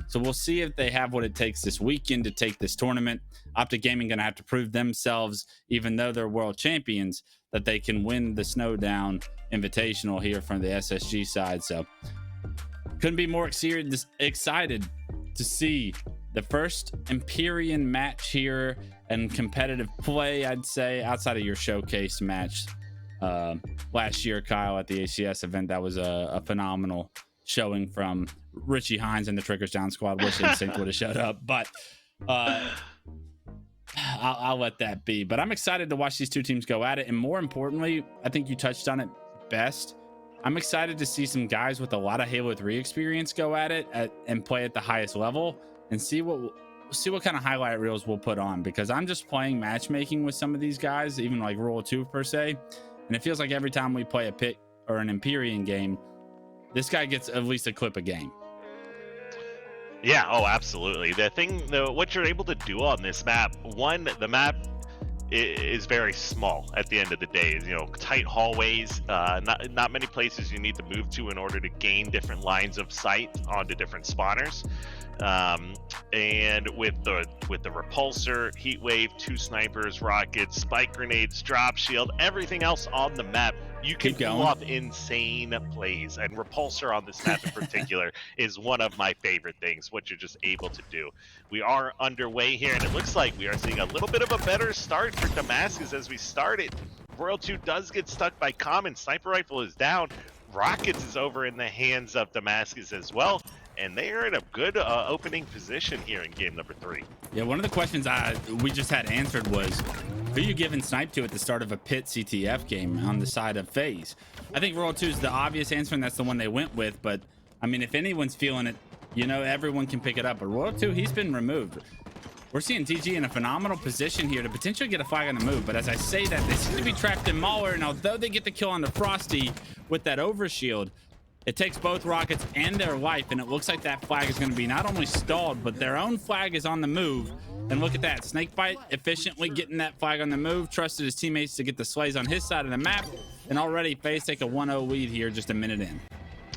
So we'll see if they have what it takes this weekend to take this tournament. Optic Gaming going to have to prove themselves, even though they're world champions, that they can win the Snowdown Invitational here from the SSG side. So couldn't be more excited to see the first Empyrean match here and competitive play, I'd say, outside of your showcase match last year, Kyle, at the ACS event. That was a phenomenal showing from Richie Hines and the Triggers Down squad. Wish Instinct would have showed up, but I'll let that be. But I'm excited to watch these two teams go at it. And more importantly, I think you touched on it best. I'm excited to see some guys with a lot of Halo 3 experience go at it and play at the highest level and see what kind of highlight reels we'll put on, because I'm just playing matchmaking with some of these guys, even like Rule 2 per se. And it feels like every time we play a Pit or an Empyrean game, this guy gets at least a clip a game. Yeah, oh, absolutely. What you're able to do on this map, the map is very small at the end of the day. You know, tight hallways, not many places you need to move to in order to gain different lines of sight onto different spawners. And with the repulsor, heat wave, 2 snipers, rockets, spike grenades, drop shield, everything else on the map, you can pull off insane plays. And repulsor on this map in particular is one of my favorite things, what you're just able to do. We are underway here, and it looks like we are seeing a little bit of a better start for Damascus as we started. Royal 2 does get stuck by Common. Sniper rifle is down. Rockets is over in the hands of Damascus as well. And they are in a good opening position here in game number 3. Yeah, one of the questions we just had answered was, who you giving snipe to at the start of a Pit CTF game on the side of FaZe? I think Royal 2 is the obvious answer, and that's the one they went with. But, I mean, if anyone's feeling it, you know, everyone can pick it up. But Royal 2, he's been removed. We're seeing DG in a phenomenal position here to potentially get a flag on the move. But as I say that, they seem to be trapped in Mauler. And although they get the kill on the Frosty with that overshield, it takes both rockets and their life, and it looks like that flag is going to be not only stalled, but their own flag is on the move. And look at that, Snakebite efficiently getting that flag on the move, trusted his teammates to get the slays on his side of the map, and already FaZe take a 1-0 lead here just a minute in.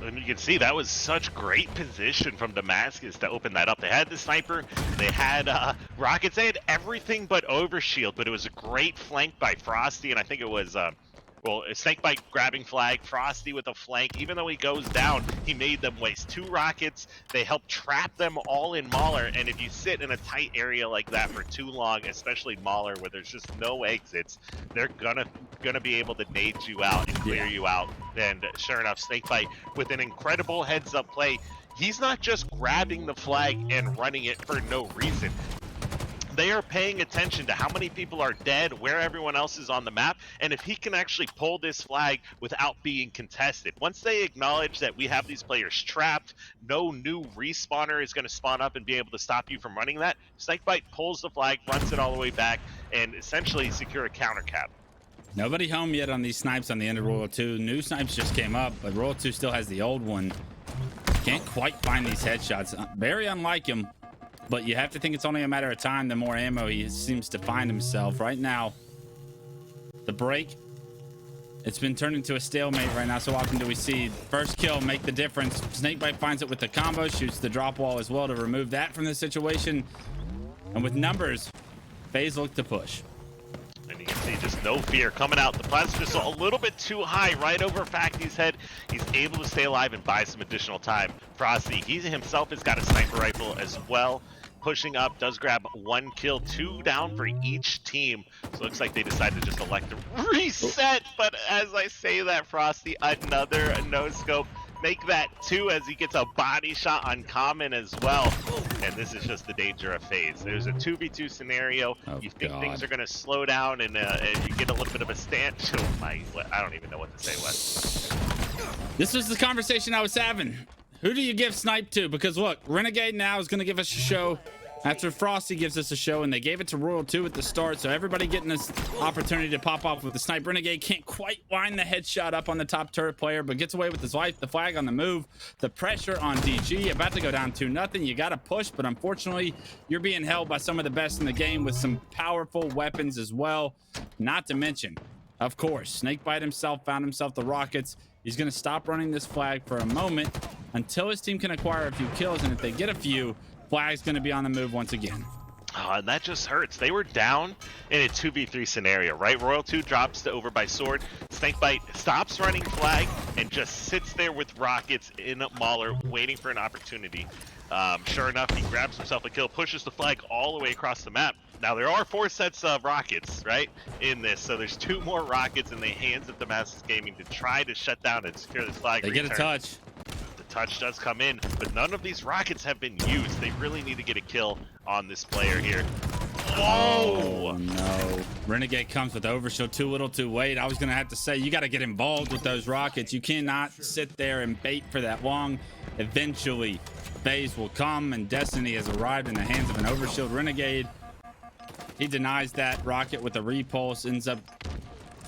And you can see that was such great position from Damascus to open that up. They had the sniper, they had rockets, they had everything but overshield, but it was a great flank by Frosty, and I think it was Snakebite grabbing flag, Frosty with a flank. Even though he goes down, he made them waste 2 rockets. They helped trap them all in Mauler. And if you sit in a tight area like that for too long, especially Mauler, where there's just no exits, they're gonna be able to nade you out and clear you out. And sure enough, Snakebite with an incredible heads-up play. He's not just grabbing the flag and running it for no reason. They are paying attention to how many people are dead, where everyone else is on the map, and if he can actually pull this flag without being contested. Once they acknowledge that we have these players trapped, no new respawner is going to spawn up and be able to stop you from running that, Snakebite pulls the flag, runs it all the way back, and essentially secure a counter cap. Nobody home yet on these snipes on the end of Royal 2. New snipes just came up, but Royal 2 still has the old one. Can't quite find these headshots. Very unlike him. But you have to think it's only a matter of time the more ammo he seems to find himself. Right now, the break, it's been turned into a stalemate right now. So often do we see first kill make the difference. Snakebite finds it with the combo, shoots the drop wall as well to remove that from the situation. And with numbers, FaZe look to push. And you can see just no fear coming out. The plasma just a little bit too high right over Facty's head. He's able to stay alive and buy some additional time. Frosty, he himself has got a sniper rifle as well. Pushing up, does grab 1 kill, 2 down for each team. So it looks like they decided to just elect to reset. But as I say that, Frosty, another no-scope. Make that 2 as he gets a body shot on Common as well. And this is just the danger of FaZe. There's a 2v2 scenario. You think things are going to slow down and you get a little bit of a stand. I don't even know what to say, Wes. This was the conversation I was having. Who do you give snipe to? Because look, Renegade now is going to give us a show after Frosty gives us a show, and they gave it to Royal 2 at the start, so everybody getting this opportunity to pop off with the snipe. Renegade can't quite line the headshot up on the top turret player, but gets away with his life. The flag on the move, the pressure on DG, about to go down 2-0. You got to push, but unfortunately, you're being held by some of the best in the game with some powerful weapons as well. Not to mention, of course, Snakebite himself found himself the rockets. He's going to stop running this flag for a moment. until his team can acquire a few kills. And if they get a few, Flag's going to be on the move once again. Oh, and that just hurts. They were down in a 2v3 scenario, right? Royal 2 drops to over by sword. Snakebite stops running Flag and just sits there with rockets in Mauler, waiting for an opportunity. Sure enough, he grabs himself a kill, pushes the Flag all the way across the map. Now, there are 4 sets of rockets, right, in this. So there's 2 more rockets in the hands of Damascus Gaming to try to shut down and secure this Flag. They get a touch. Touch does come in, but none of these rockets have been used. They really need to get a kill on this player here. Oh no. Renegade comes with overshield too little too late. I was gonna have to say, you got to get involved with those rockets. You cannot sit there and bait for that long. Eventually FaZe will come, and Destiny has arrived in the hands of an overshield Renegade. He denies that rocket with a repulse, ends up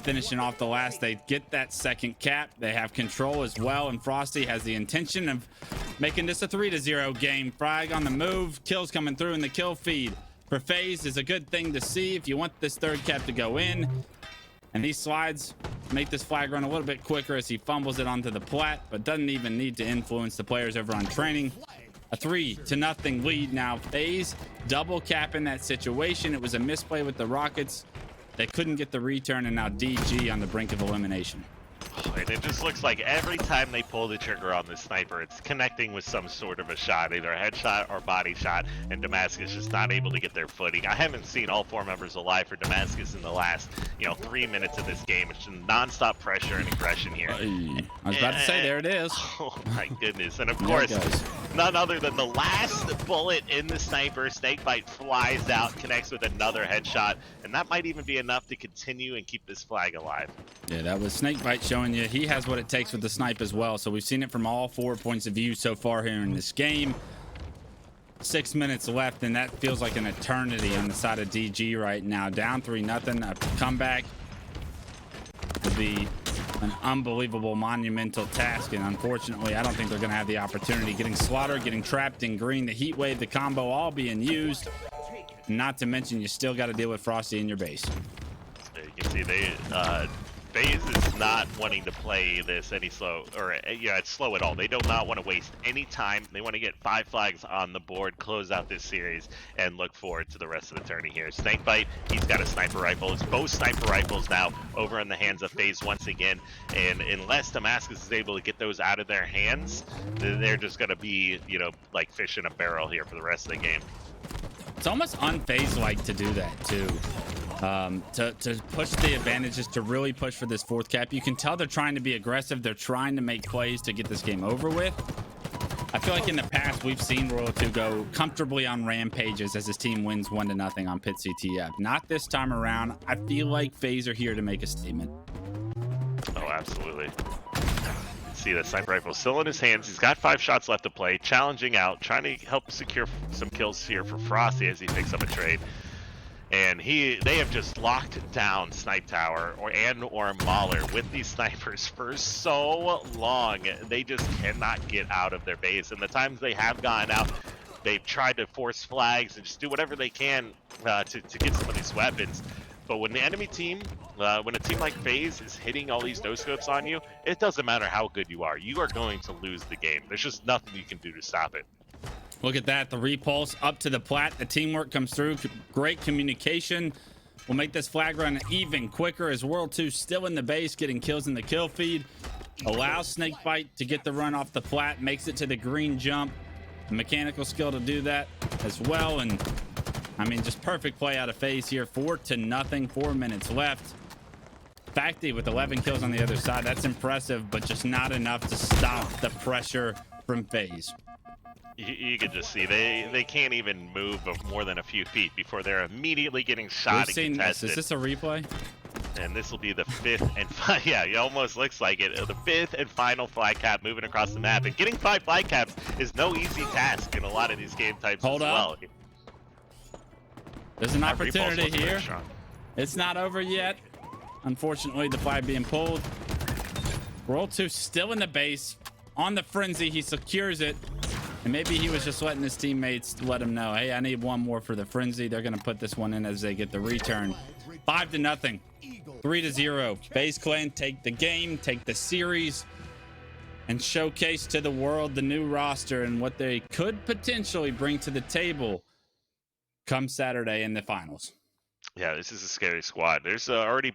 finishing off the last. They get that second cap. They have control as well, and Frosty has the intention of making this a 3-0 game. Frag on the move, kills coming through in the kill feed for FaZe is a good thing to see if you want this third cap to go in. And these slides make this Flag run a little bit quicker as he fumbles it onto the plat, but doesn't even need to influence the players over on training. A 3-0 lead now. FaZe double cap in that situation. It was a misplay with the rockets. They couldn't get the return, and now DG on the brink of elimination. And it just looks like every time they pull the trigger on this sniper, it's connecting with some sort of a shot, either a headshot or body shot, and Damascus just not able to get their footing. I haven't seen all 4 members alive for Damascus in the last, 3 minutes of this game. It's just nonstop pressure and aggression here. I was about to say, there it is. Oh my goodness. And of course, none other than the last bullet in the sniper. Snakebite flies out, connects with another headshot, and that might even be enough to continue and keep this Flag alive. Yeah, that was Snakebite showing you he has what it takes with the snipe as well. So we've seen it from all 4 points of view so far here in this game. 6 minutes left, and that feels like an eternity on the side of DG right now. Down 3-0. A comeback would be an unbelievable monumental task, and unfortunately I don't think they're going to have the opportunity. Getting slaughtered, getting trapped in green, the heat wave, the combo all being used. Not to mention you still got to deal with Frosty in your base. You can see they FaZe is not wanting to play this any slow, or it's slow at all. They do not want to waste any time. They want to get 5 flags on the board, close out this series, and look forward to the rest of the tourney here. Snakebite, he's got a sniper rifle. It's both sniper rifles now over in the hands of FaZe once again, and unless Damascus is able to get those out of their hands, they're just going to be, like fish in a barrel here for the rest of the game. It's almost unFaZe-like to do that too. To push the advantages, to really push for this 4th cap. You can tell they're trying to be aggressive. They're trying to make plays to get this game over with. I feel like in the past we've seen Royal 2 go comfortably on rampages as his team wins 1-0 on Pit CTF. Not this time around. I feel like FaZe are here to make a statement. Oh, absolutely. See that sniper rifle still in his hands. He's got 5 shots left to play, challenging out, trying to help secure some kills here for Frosty as he picks up a trade. And they have just locked down Snipe Tower or Mauler with these snipers for so long. They just cannot get out of their base. And the times they have gotten out, they've tried to force flags and just do whatever they can to get some of these weapons. But when the enemy team, when a team like FaZe is hitting all these no-scopes on you, it doesn't matter how good you are. You are going to lose the game. There's just nothing you can do to stop it. Look at that, the repulse up to the plat. The teamwork comes through. Great communication will make this Flag run even quicker as World 2 still in the base, getting kills in the kill feed. Allows Snakebite to get the run off the plat, makes it to the green jump. The mechanical skill to do that as well. And I mean, just perfect play out of FaZe here. 4-0, 4 minutes left. Facty with 11 kills on the other side. That's impressive, but just not enough to stop the pressure from FaZe. You can just see they can't even move of more than a few feet before they're immediately getting shot and contested. Is this a replay? And this will be the 5th and yeah, it almost looks like it. The 5th and final Flag cap moving across the map. And getting 5 Flag caps is no easy task in a lot of these game types as well. There's an opportunity here. It's not over yet. Unfortunately, the Flag being pulled. World 2 still in the base. On the frenzy, he secures it. And maybe he was just letting his teammates let him know, hey, I need one more for the frenzy. They're going to put this one in as they get the return. 5-0, 3-0. FaZe Clan take the game, take the series. and showcase to the world the new roster and what they could potentially bring to the table come Saturday in the finals. Yeah, this is a scary squad. There's already